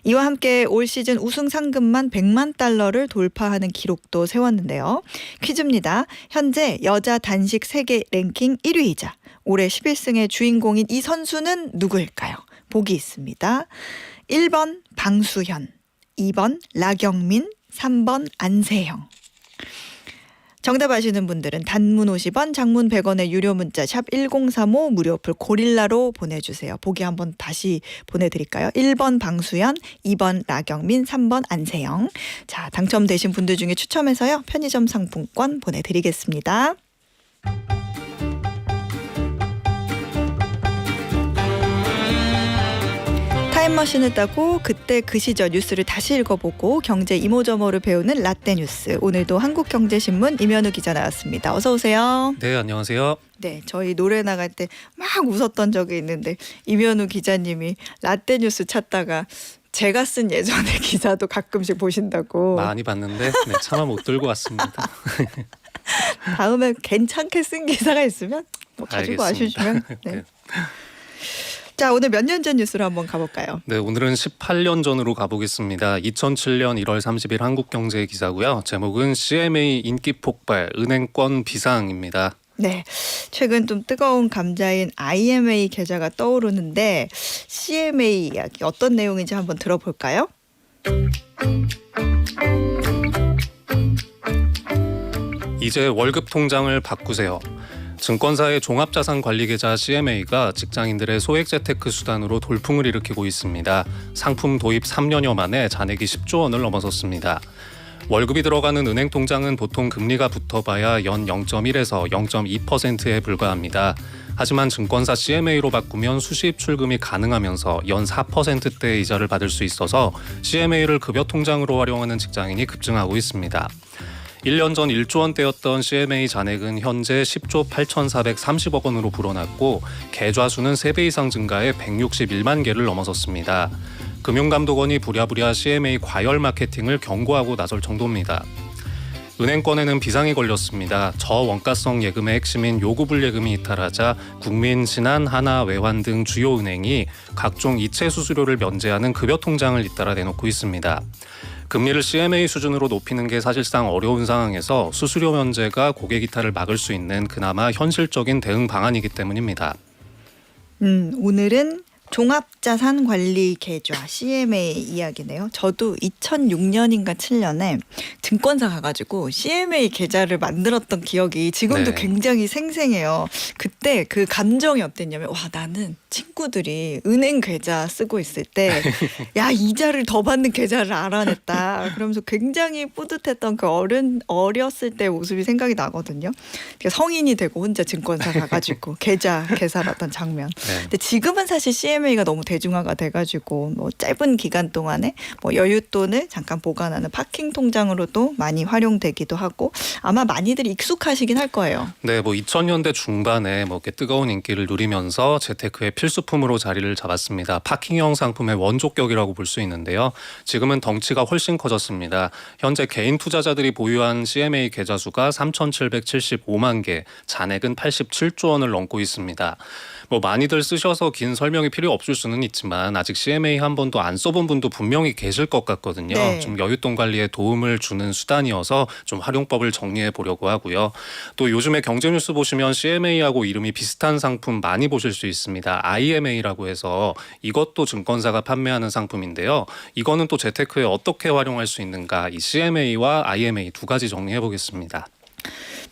이와 함께 올 시즌 우승 상금만 100만 달러를 돌파하는 기록도 세웠는데요. 퀴즈입니다. 현재 여자 단식 세계 랭킹 1위이자 올해 11승의 주인공인 이 선수는 누구일까요? 보기 있습니다. 1번 방수현, 2번 라경민, 3번 안세영. 정답 아시는 분들은 단문 50원, 장문 100원의 유료 문자 샵 1035 무료 어플 고릴라로 보내주세요. 보기 한번 다시 보내드릴까요? 1번 방수연, 2번 라경민, 3번 안세영. 자, 당첨되신 분들 중에 추첨해서요, 편의점 상품권 보내드리겠습니다. 타임머신을 타고 그때 그 시절 뉴스를 다시 읽어보고 경제 이모저모를 배우는 라떼 뉴스. 오늘도 한국경제신문 이면우 기자 나왔습니다. 어서 오세요. 네, 안녕하세요. 네, 저희 노래 나갈 때 막 웃었던 적이 있는데, 이면우 기자님이 라떼 뉴스 찾다가 제가 쓴 예전의 기사도 가끔씩 보신다고. 많이 봤는데 차마 못 들고 왔습니다. 다음에 괜찮게 쓴 기사가 있으면 뭐 가지고 알겠습니다. 와주시면. 네. 자, 오늘 몇 년 전 뉴스로 한번 가볼까요? 네, 오늘은 18년 전으로 가보겠습니다. 2007년 1월 30일 한국경제 기사고요. 제목은 CMA 인기 폭발, 은행권 비상입니다. 네, 최근 좀 뜨거운 감자인 IMA 계좌가 떠오르는데, CMA 이야기 어떤 내용인지 한번 들어볼까요? 이제 월급 통장을 바꾸세요. 증권사의 종합자산관리계좌 CMA가 직장인들의 소액 재테크 수단으로 돌풍을 일으키고 있습니다. 상품 도입 3년여 만에 잔액이 10조 원을 넘어섰습니다. 월급이 들어가는 은행 통장은 보통 금리가 붙어봐야 연 0.1에서 0.2%에 불과합니다. 하지만 증권사 CMA로 바꾸면 수시입 출금이 가능하면서 연 4%대의 이자를 받을 수 있어서 CMA를 급여 통장으로 활용하는 직장인이 급증하고 있습니다. 1년 전 1조 원대였던 CMA 잔액은 현재 10조 8,430억 원으로 불어났고 계좌 수는 3배 이상 증가해 161만 개를 넘어섰습니다. 금융감독원이 부랴부랴 CMA 과열 마케팅을 경고하고 나설 정도입니다. 은행권에는 비상이 걸렸습니다. 저원가성 예금의 핵심인 요구불 예금이 이탈하자 국민, 신한, 하나, 외환 등 주요 은행이 각종 이체 수수료를 면제하는 급여 통장을 잇따라 내놓고 있습니다. 금리를 CMA 수준으로 높이는 게 사실상 어려운 상황에서 수수료 면제가 고객 이탈을 막을 수 있는 그나마 현실적인 대응 방안이기 때문입니다. 오늘은 종합자산관리계좌 CMA 이야기네요. 저도 2006년인가 7년에 증권사 가가지고 CMA 계좌를 만들었던 기억이 지금도 네. 굉장히 생생해요. 그때 그 감정이 어땠냐면 와 나는 친구들이 은행 계좌 쓰고 있을 때 야 이자를 더 받는 계좌를 알아냈다. 그러면서 굉장히 뿌듯했던 그 어렸을 때 모습이 생각이 나거든요. 그러니까 성인이 되고 혼자 증권사 가가지고 계좌 계산하던 장면. 네. 근데 지금은 사실 CMA가 너무 대중화가 돼가지고 뭐 짧은 기간 동안에 뭐 여윳돈을 잠깐 보관하는 파킹 통장으로도 많이 활용되기도 하고 아마 많이들 익숙하시긴 할 거예요. 네, 2000년대 중반에 이렇게 뜨거운 인기를 누리면서 재테크의 필수품으로 자리를 잡았습니다. 파킹형 상품의 원조격이라고 볼 수 있는데요. 지금은 덩치가 훨씬 커졌습니다. 현재 개인 투자자들이 보유한 CMA 계좌 수가 3,775만 개, 잔액은 87조 원을 넘고 있습니다. 많이들 쓰셔서 긴 설명이 필요 없을 수는 있지만 아직 CMA 한 번도 안 써본 분도 분명히 계실 것 같거든요. 네. 좀 여윳돈 관리에 도움을 주는 수단이어서 좀 활용법을 정리해 보려고 하고요. 또 요즘에 경제뉴스 보시면 CMA하고 이름이 비슷한 상품 많이 보실 수 있습니다. IMA라고 해서 이것도 증권사가 판매하는 상품인데요. 이거는 또 재테크에 어떻게 활용할 수 있는가 이 CMA와 IMA 두 가지 정리해 보겠습니다.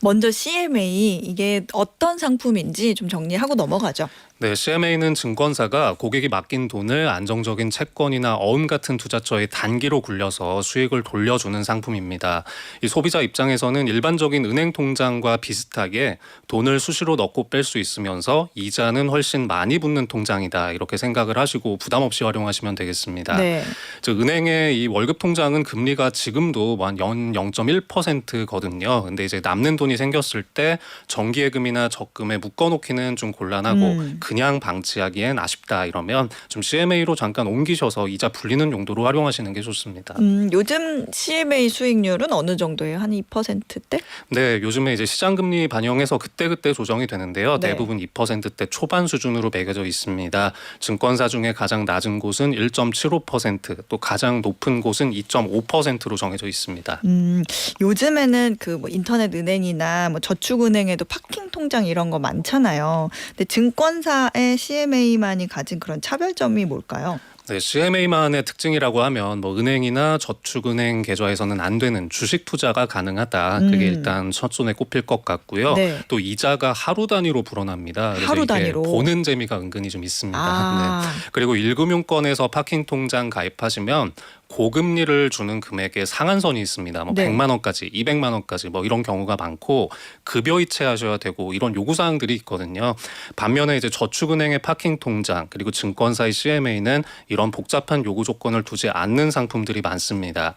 먼저 CMA 이게 어떤 상품인지 좀 정리하고 넘어가죠. 네, CMA는 증권사가 고객이 맡긴 돈을 안정적인 채권이나 어음 같은 투자처에 단기로 굴려서 수익을 돌려주는 상품입니다. 이 소비자 입장에서는 일반적인 은행 통장과 비슷하게 돈을 수시로 넣고 뺄 수 있으면서 이자는 훨씬 많이 붙는 통장이다 이렇게 생각을 하시고 부담 없이 활용하시면 되겠습니다. 네. 즉 은행의 이 월급 통장은 금리가 지금도 한 0.1%거든요. 근데 이제 남는 돈이 생겼을 때 정기예금이나 적금에 묶어놓기는 좀 곤란하고 그냥 방치하기엔 아쉽다 이러면 좀 CMA로 잠깐 옮기셔서 이자 불리는 용도로 활용하시는 게 좋습니다. 요즘 CMA 수익률은 어느 정도예요? 한 2%대? 네, 요즘에 이제 시장금리 반영해서 그때그때 조정이 되는데요. 네. 대부분 2%대 초반 수준으로 매겨져 있습니다. 증권사 중에 가장 낮은 곳은 1.75%, 또 가장 높은 곳은 2.5%로 정해져 있습니다. 요즘에는 그 뭐 인터넷 은행이나 뭐 저축은행에도 파킹 통장 이런 거 많잖아요. 근데 증권사의 CMA만이 가진 그런 차별점이 뭘까요? 네, CMA만의 특징이라고 하면 은행이나 저축은행 계좌에서는 안 되는 주식 투자가 가능하다. 그게 일단 첫손에 꼽힐 것 같고요. 네. 또 이자가 하루 단위로 불어납니다. 그래서 하루 이게 단위로. 보는 재미가 은근히 좀 있습니다. 아. 네. 그리고 1금융권에서 파킹 통장 가입하시면 고금리를 주는 금액의 상한선이 있습니다. 네. 100만 원까지, 200만 원까지 이런 경우가 많고 급여 이체하셔야 되고 이런 요구 사항들이 있거든요. 반면에 이제 저축은행의 파킹 통장 그리고 증권사의 CMA는 이런 복잡한 요구 조건을 두지 않는 상품들이 많습니다.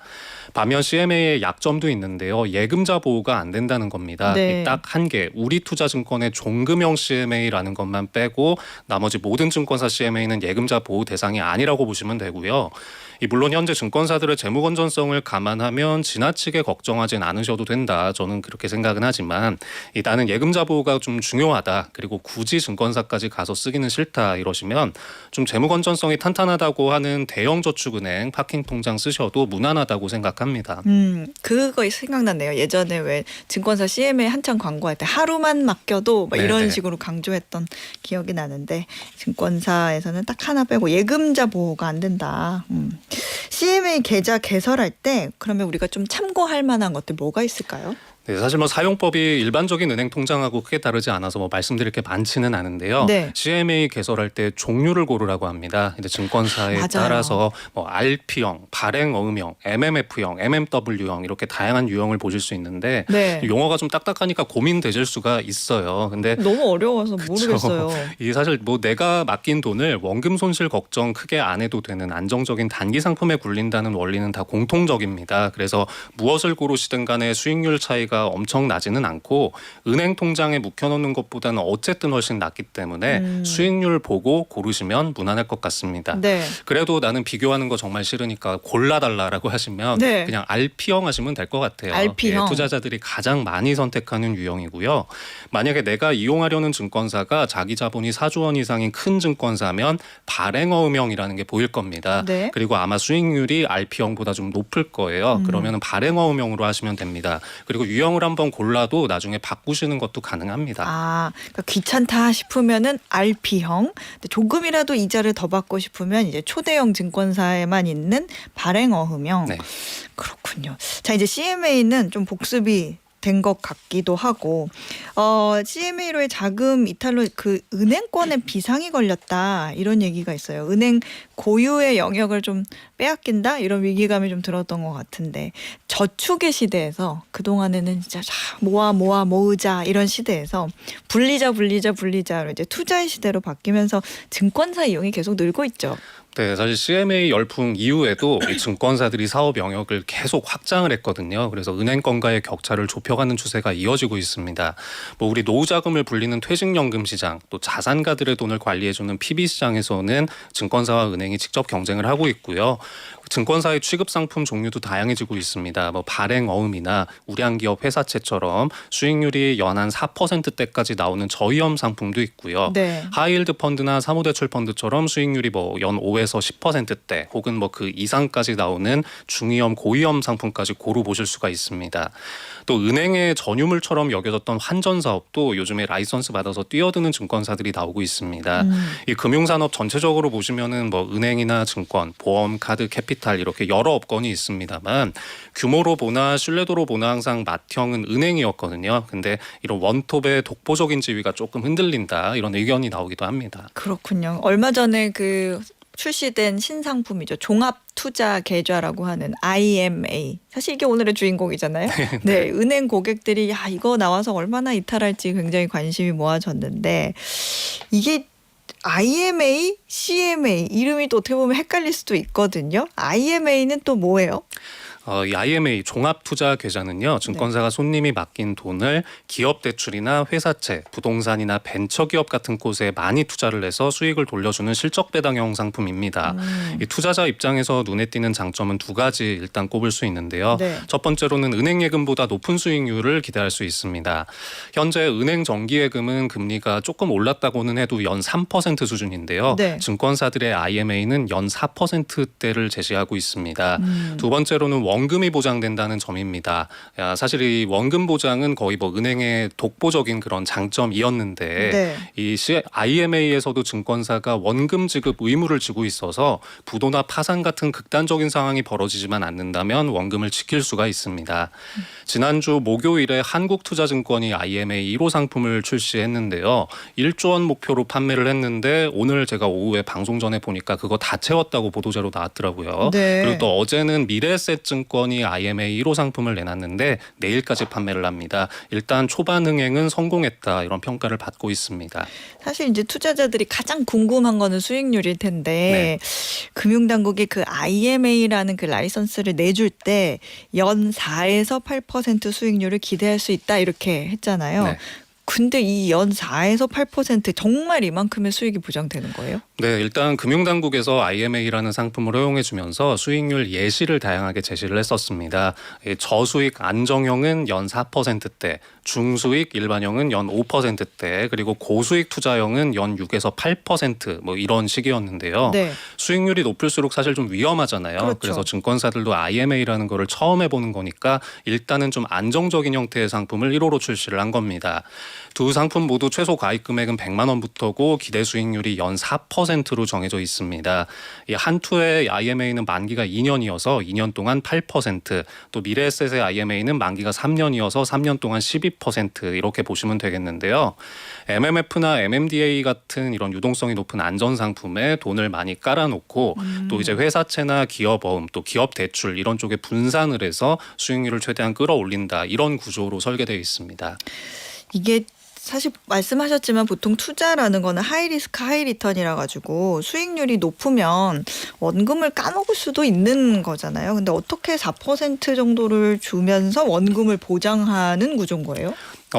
반면 CMA의 약점도 있는데요. 예금자 보호가 안 된다는 겁니다. 네. 딱 한 개, 우리투자증권의 종금형 CMA라는 것만 빼고 나머지 모든 증권사 CMA는 예금자 보호 대상이 아니라고 보시면 되고요. 물론 현재 증권사들의 재무 건전성을 감안하면 지나치게 걱정하진 않으셔도 된다. 저는 그렇게 생각은 하지만 나는 예금자 보호가 좀 중요하다. 그리고 굳이 증권사까지 가서 쓰기는 싫다 이러시면 좀 재무 건전성이 탄탄하다고 하는 대형 저축은행 파킹 통장 쓰셔도 무난하다고 생각합니다. 그거 생각났네요. 예전에 왜 증권사 CMA 한창 광고할 때 하루만 맡겨도 막 이런 네네. 식으로 강조했던 기억이 나는데 증권사에서는 딱 하나 빼고 예금자 보호가 안 된다. CMA 계좌 개설할 때 그러면 우리가 좀 참고할 만한 것들 뭐가 있을까요? 네, 사실 뭐 사용법이 일반적인 은행 통장하고 크게 다르지 않아서 뭐 말씀드릴 게 많지는 않은데요. 네. CMA 개설할 때 종류를 고르라고 합니다. 이제 증권사에 맞아요. 따라서 뭐 RP형, 발행어음형, MMF형, MMW형 이렇게 다양한 유형을 보실 수 있는데 네. 용어가 좀 딱딱하니까 고민되실 수가 있어요. 근데 너무 어려워서 그쵸. 모르겠어요. 이 사실 뭐 내가 맡긴 돈을 원금 손실 걱정 크게 안 해도 되는 안정적인 단기 상품에 굴린다는 원리는 다 공통적입니다. 그래서 무엇을 고르시든 간에 수익률 차이가 엄청 나지는 않고 은행 통장에 묵혀놓는 것보다는 어쨌든 훨씬 낫기 때문에 수익률 보고 고르시면 무난할 것 같습니다. 네. 그래도 나는 비교하는 거 정말 싫으니까 골라달라라고 하시면 네. 그냥 RP형 하시면 될 것 같아요. RP형. 예, 투자자들이 가장 많이 선택하는 유형이고요. 만약에 내가 이용하려는 증권사가 자기 자본이 4조 원 이상인 큰 증권사면 발행어음형이라는 게 보일 겁니다. 네. 그리고 아마 수익률이 RP형보다 좀 높을 거예요. 그러면 발행어음형으로 하시면 됩니다. 그리고 유형을 한번 골라도 나중에 바꾸시는 것도 가능합니다. 아, 그러니까 귀찮다 싶으면은 RP형, 근데 조금이라도 이자를 더 받고 싶으면 이제 초대형 증권사에만 있는 발행어음형. 네. 그렇군요. 자, 이제 CMA는 좀 복습이 된 것 같기도 하고, CMA로의 자금 이탈로 그 은행권에 비상이 걸렸다 이런 얘기가 있어요. 은행 고유의 영역을 좀 빼앗긴다 이런 위기감이 좀 들었던 것 같은데, 저축의 시대에서 그 동안에는 진짜 모으자 이런 시대에서 불리자로 이제 투자의 시대로 바뀌면서 증권사 이용이 계속 늘고 있죠. 네, 사실 CMA 열풍 이후에도 이 증권사들이 사업 영역을 계속 확장을 했거든요. 그래서 은행권과의 격차를 좁혀가는 추세가 이어지고 있습니다. 뭐 우리 노후 자금을 불리는 퇴직연금 시장, 또 자산가들의 돈을 관리해주는 PB 시장에서는 증권사와 은행이 직접 경쟁을 하고 있고요. 증권사의 취급 상품 종류도 다양해지고 있습니다. 뭐 발행어음이나 우량기업 회사채처럼 수익률이 연한 4%대까지 나오는 저위험 상품도 있고요. 네. 하이힐드 펀드나 사무대출 펀드처럼 수익률이 뭐 연 5에서 10%대 혹은 뭐 그 이상까지 나오는 중위험, 고위험 상품까지 고루 보실 수가 있습니다. 또 은행의 전유물처럼 여겨졌던 환전 사업도 요즘에 라이선스 받아서 뛰어드는 증권사들이 나오고 있습니다. 이 금융산업 전체적으로 보시면은 뭐 은행이나 증권, 보험, 카드, 캐피탈 이렇게 여러 업권이 있습니다만 규모로 보나 신뢰도로 보나 항상 맏형은 은행이었거든요. 근데 이런 원톱의 독보적인 지위가 조금 흔들린다 이런 의견이 나오기도 합니다. 그렇군요. 얼마 전에 그 출시된 신상품이죠. 종합투자계좌라고 하는 IMA. 사실 이게 오늘의 주인공이잖아요. 네, 은행 고객들이 야 이거 나와서 얼마나 이탈할지 굉장히 관심이 모아졌는데 이게 IMA, CMA 이름이 또 어떻게 보면 헷갈릴 수도 있거든요. IMA는 또 뭐예요? 이 IMA 종합투자계좌는요. 증권사가 손님이 맡긴 돈을 기업 대출이나 회사채, 부동산이나 벤처기업 같은 곳에 많이 투자를 해서 수익을 돌려주는 실적 배당형 상품입니다. 이 투자자 입장에서 눈에 띄는 장점은 두 가지 일단 꼽을 수 있는데요. 네. 첫 번째로는 은행 예금보다 높은 수익률을 기대할 수 있습니다. 현재 은행 정기예금은 금리가 조금 올랐다고는 해도 연 3% 수준인데요. 네. 증권사들의 IMA는 연 4%대를 제시하고 있습니다. 두 번째로는 원금이 보장된다는 점입니다. 사실 이 원금 보장은 거의 뭐 은행의 독보적인 그런 장점이었는데 네. 이 IMA에서도 증권사가 원금 지급 의무를 지고 있어서 부도나 파산 같은 극단적인 상황이 벌어지지만 않는다면 원금을 지킬 수가 있습니다. 지난주 목요일에 한국투자증권이 IMA 1호 상품을 출시했는데요. 1조 원 목표로 판매를 했는데 오늘 제가 오후에 방송 전에 보니까 그거 다 채웠다고 보도자료 나왔더라고요. 네. 그리고 또 어제는 미래에셋증권이 IMA 1호 상품을 내놨는데 내일까지 판매를 합니다. 일단 초반 흥행은 성공했다 이런 평가를 받고 있습니다. 사실 이제 투자자들이 가장 궁금한 거는 수익률일 텐데 금융당국이 그 IMA라는 그 라이선스를 내줄 때 연 4에서 8% 수익률을 기대할 수 있다 이렇게 했잖아요. 네. 근데 이 연 4에서 8% 정말 이만큼의 수익이 보장되는 거예요? 네, 일단 금융당국에서 IMA라는 상품을 허용해주면서 수익률 예시를 다양하게 제시를 했었습니다. 저수익 안정형은 연 4%대, 중수익 일반형은 연 5%대, 그리고 고수익 투자형은 연 6에서 8% 뭐 이런 식이었는데요. 네. 수익률이 높을수록 사실 좀 위험하잖아요. 그렇죠. 그래서 증권사들도 IMA라는 거를 처음 해보는 거니까 일단은 좀 안정적인 형태의 상품을 1호로 출시를 한 겁니다. 두 상품 모두 최소 가입 금액은 100만 원부터고 기대 수익률이 연 4%로 정해져 있습니다. 이 한투의 IMA는 만기가 2년이어서 2년 동안 8%, 또 미래에셋의 IMA는 만기가 3년이어서 3년 동안 12% 이렇게 보시면 되겠는데요. MMF나 MMDA 같은 이런 유동성이 높은 안전 상품에 돈을 많이 깔아놓고 또 이제 회사채나 기업어음, 또 기업 대출 이런 쪽에 분산을 해서 수익률을 최대한 끌어올린다 이런 구조로 설계되어 있습니다. 이게 사실 말씀하셨지만 보통 투자라는 거는 하이 리스크 하이 리턴이라 가지고 수익률이 높으면 원금을 까먹을 수도 있는 거잖아요. 근데 어떻게 4% 정도를 주면서 원금을 보장하는 구조인 거예요?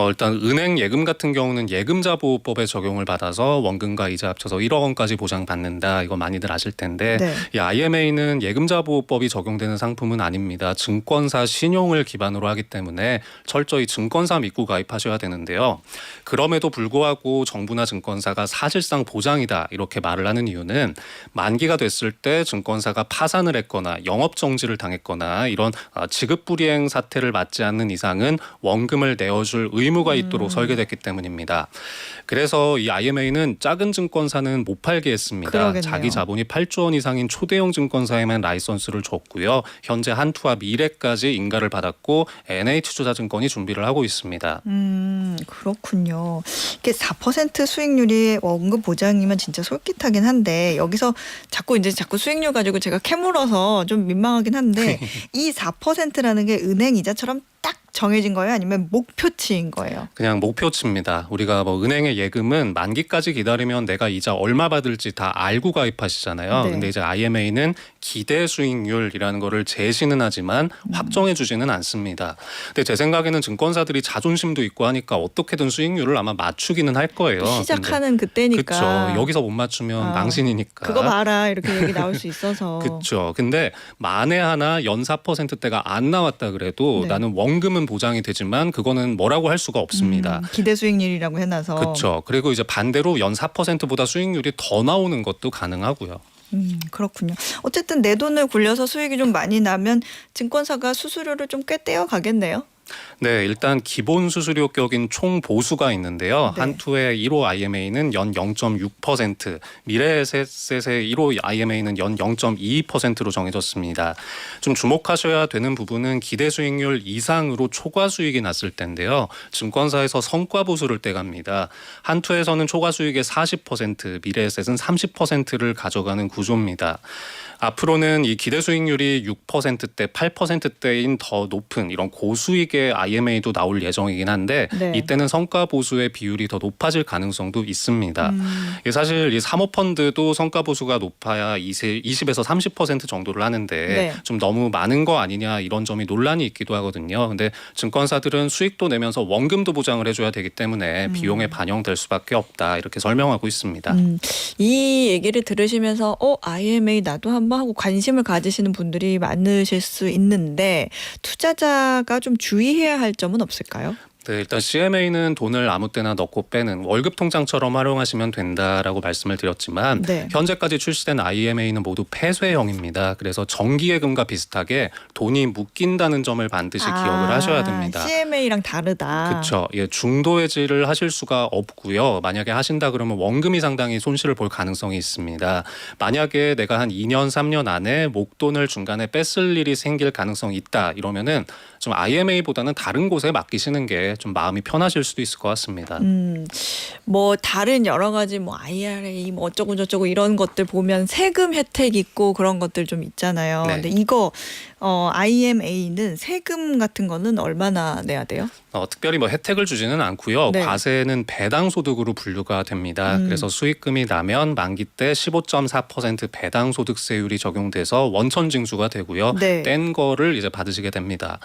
일단 은행 예금 같은 경우는 예금자보호법에 적용을 받아서 원금과 이자 합쳐서 1억 원까지 보장받는다. 이거 많이들 아실 텐데 네. 이 IMA는 예금자보호법이 적용되는 상품은 아닙니다. 증권사 신용을 기반으로 하기 때문에 철저히 증권사 믿고 가입하셔야 되는데요. 그럼에도 불구하고 정부나 증권사가 사실상 보장이다 이렇게 말을 하는 이유는 만기가 됐을 때 증권사가 파산을 했거나 영업정지를 당했거나 이런 지급불이행 사태를 맞지 않는 이상은 원금을 내어줄 의무가 있도록 설계됐기 때문입니다. 그래서 이 IMA는 작은 증권사는 못 팔게 했습니다. 그러겠네요. 자기 자본이 8조 원 이상인 초대형 증권사에만 라이선스를 줬고요. 현재 한투와 미래까지 인가를 받았고 NH투자증권이 준비를 하고 있습니다. 그렇군요. 이게 4% 수익률이 원금 보장이면 진짜 솔깃하긴 한데 여기서 자꾸 수익률 가지고 제가 캐물어서 좀 민망하긴 한데 이 4%라는 게 은행 이자처럼 딱 정해진 거예요? 아니면 목표치인 거예요? 그냥 목표치입니다. 우리가 뭐 은행의 예금은 만기까지 기다리면 내가 이자 얼마 받을지 다 알고 가입하시잖아요. 네. 근데 이제 IMA는 기대 수익률이라는 거를 제시는 하지만 확정해 주지는 않습니다. 근데 제 생각에는 증권사들이 자존심도 있고 하니까 어떻게든 수익률을 아마 맞추기는 할 거예요. 시작하는 그때니까. 그렇죠. 여기서 못 맞추면 망신이니까. 그거 봐라 이렇게 얘기 나올 수 있어서. 그렇죠. 근데 만에 하나 연 4%대가 안 나왔다 그래도 네. 나는 원금은 보장이 되지만 그거는 뭐라고 할 수가 없습니다. 기대 수익률이라고 해놔서. 그렇죠. 그리고 이제 반대로 연 4%보다 수익률이 더 나오는 것도 가능하고요. 그렇군요. 어쨌든 내 돈을 굴려서 수익이 좀 많이 나면 증권사가 수수료를 좀 꽤 떼어 가겠네요. 네, 일단 기본 수수료 격인 총 보수가 있는데요. 네. 한투의 1호 IMA는 연 0.6%, 미래에셋의 1호 IMA는 연 0.22%로 정해졌습니다. 좀 주목하셔야 되는 부분은 기대 수익률 이상으로 초과 수익이 났을 텐데요. 증권사에서 성과 보수를 떼갑니다. 한투에서는 초과 수익의 40%, 미래에셋은 30%를 가져가는 구조입니다. 앞으로는 이 기대 수익률이 6%대, 8%대인 더 높은 이런 고수익의 IMA도 나올 예정이긴 한데 네. 이때는 성과 보수의 비율이 더 높아질 가능성도 있습니다. 사실 이 사모펀드도 성과 보수가 높아야 20에서 30% 정도를 하는데 네. 좀 너무 많은 거 아니냐 이런 점이 논란이 있기도 하거든요. 근데 증권사들은 수익도 내면서 원금도 보장을 해줘야 되기 때문에 비용에 반영될 수밖에 없다 이렇게 설명하고 있습니다. 이 얘기를 들으시면서 IMA 나도 한번 하고 관심을 가지시는 분들이 많으실 수 있는데 투자자가 좀 주의해야 할 점은 없을까요? 네, 일단 CMA는 돈을 아무 때나 넣고 빼는 월급 통장처럼 활용하시면 된다라고 말씀을 드렸지만 네. 현재까지 출시된 IMA는 모두 폐쇄형입니다. 그래서 정기예금과 비슷하게 돈이 묶인다는 점을 반드시 기억을 하셔야 됩니다. CMA랑 다르다. 그렇죠. 예, 중도 해지를 하실 수가 없고요. 만약에 하신다 그러면 원금이 상당히 손실을 볼 가능성이 있습니다. 만약에 내가 한 2년, 3년 안에 목돈을 중간에 뺐을 일이 생길 가능성이 있다 이러면은 좀 IMA보다는 다른 곳에 맡기시는 게 좀 마음이 편하실 수도 있을 것 같습니다. 뭐 다른 여러 가지 뭐 IRA 뭐 어쩌고 저쩌고 이런 것들 보면 세금 혜택 있고 그런 것들 좀 있잖아요. 네. 근데 이거 IMA는 세금 같은 거는 얼마나 내야 돼요? 특별히 뭐 혜택을 주지는 않고요. 네. 과세는 배당 소득으로 분류가 됩니다. 그래서 수익금이 나면 만기 때 15.4% 배당 소득세율이 적용돼서 원천 징수가 되고요. 네. 뗀 거를 이제 받으시게 됩니다.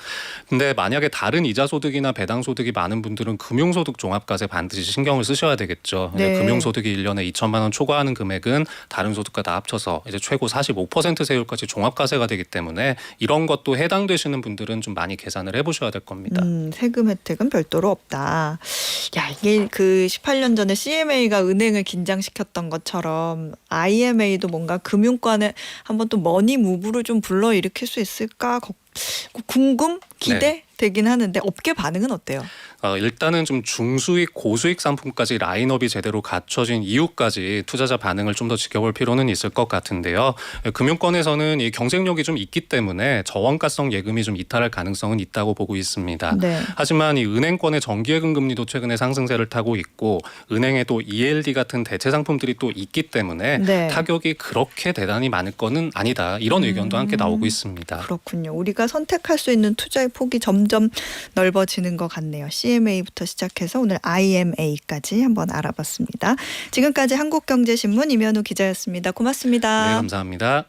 근데 만약에 다른 이자 소득이나 배당 소득이 많은 분들은 금융소득 종합과세 반드시 신경을 쓰셔야 되겠죠. 네. 금융소득이 1년에 2천만 원 초과하는 금액은 다른 소득과 다 합쳐서 이제 최고 45% 세율까지 종합과세가 되기 때문에 이런 것도 해당되시는 분들은 좀 많이 계산을 해보셔야 될 겁니다. 세금 혜택은 별도로 없다. 야, 이게 그 18년 전에 CMA가 은행을 긴장시켰던 것처럼 IMA도 뭔가 금융권에 한번 또 머니 무브를 좀 불러일으킬 수 있을까 궁금 기대되긴 하는데 업계 반응은 어때요? 일단은 좀 중수익, 고수익 상품까지 라인업이 제대로 갖춰진 이유까지 투자자 반응을 좀 더 지켜볼 필요는 있을 것 같은데요. 금융권에서는 이 경쟁력이 좀 있기 때문에 저원가성 예금이 좀 이탈할 가능성은 있다고 보고 있습니다. 네. 하지만 이 은행권의 정기예금 금리도 최근에 상승세를 타고 있고 은행에 또 ELD 같은 대체 상품들이 또 있기 때문에 네. 타격이 그렇게 대단히 많을 거는 아니다. 이런 의견도 함께 나오고 있습니다. 그렇군요. 우리가 선택할 수 있는 투자의 폭이 점점 넓어지는 것 같네요. CMA부터 시작해서 오늘 IMA까지 한번 알아봤습니다. 지금까지 한국경제신문 임현우 기자였습니다. 고맙습니다. 네, 감사합니다.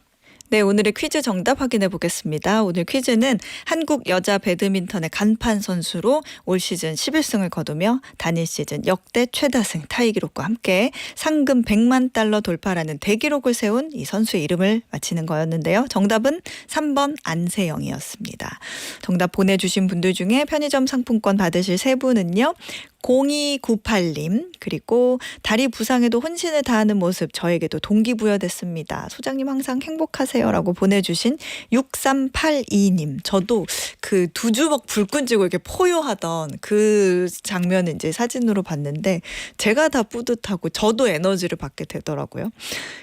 네, 오늘의 퀴즈 정답 확인해 보겠습니다. 오늘 퀴즈는 한국 여자 배드민턴의 간판 선수로 올 시즌 11승을 거두며 단일 시즌 역대 최다승 타이 기록과 함께 상금 100만 달러 돌파라는 대기록을 세운 이 선수의 이름을 맞히는 거였는데요. 정답은 3번 안세영이었습니다. 정답 보내주신 분들 중에 편의점 상품권 받으실 세 분은요. 0298님 그리고 다리 부상에도 혼신을 다하는 모습 저에게도 동기부여됐습니다. 소장님 항상 행복하세요라고 보내주신 6382님 저도 그 두 주먹 불끈 쥐고 이렇게 포효하던 그 장면을 이제 사진으로 봤는데 제가 다 뿌듯하고 저도 에너지를 받게 되더라고요.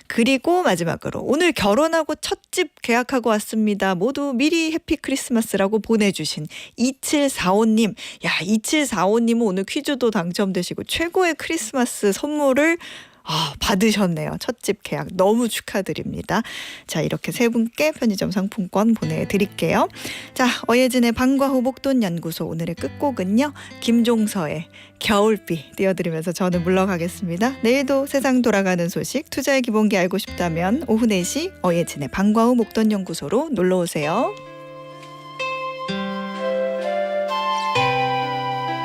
그리고 마지막으로 오늘 결혼하고 첫 집 계약하고 왔습니다. 모두 미리 해피 크리스마스라고 보내주신 2745님 야 2745님은 오늘 퀴즈도 당첨되시고 최고의 크리스마스 선물을 받으셨네요. 첫집 계약 너무 축하드립니다. 자 이렇게 세 분께 편의점 상품권 보내드릴게요. 자 어예진의 방과 후 목돈 연구소 오늘의 끝곡은요. 김종서의 겨울비 띄워드리면서 저는 물러가겠습니다. 내일도 세상 돌아가는 소식 투자의 기본기 알고 싶다면 오후 4시 어예진의 방과 후 목돈 연구소로 놀러오세요.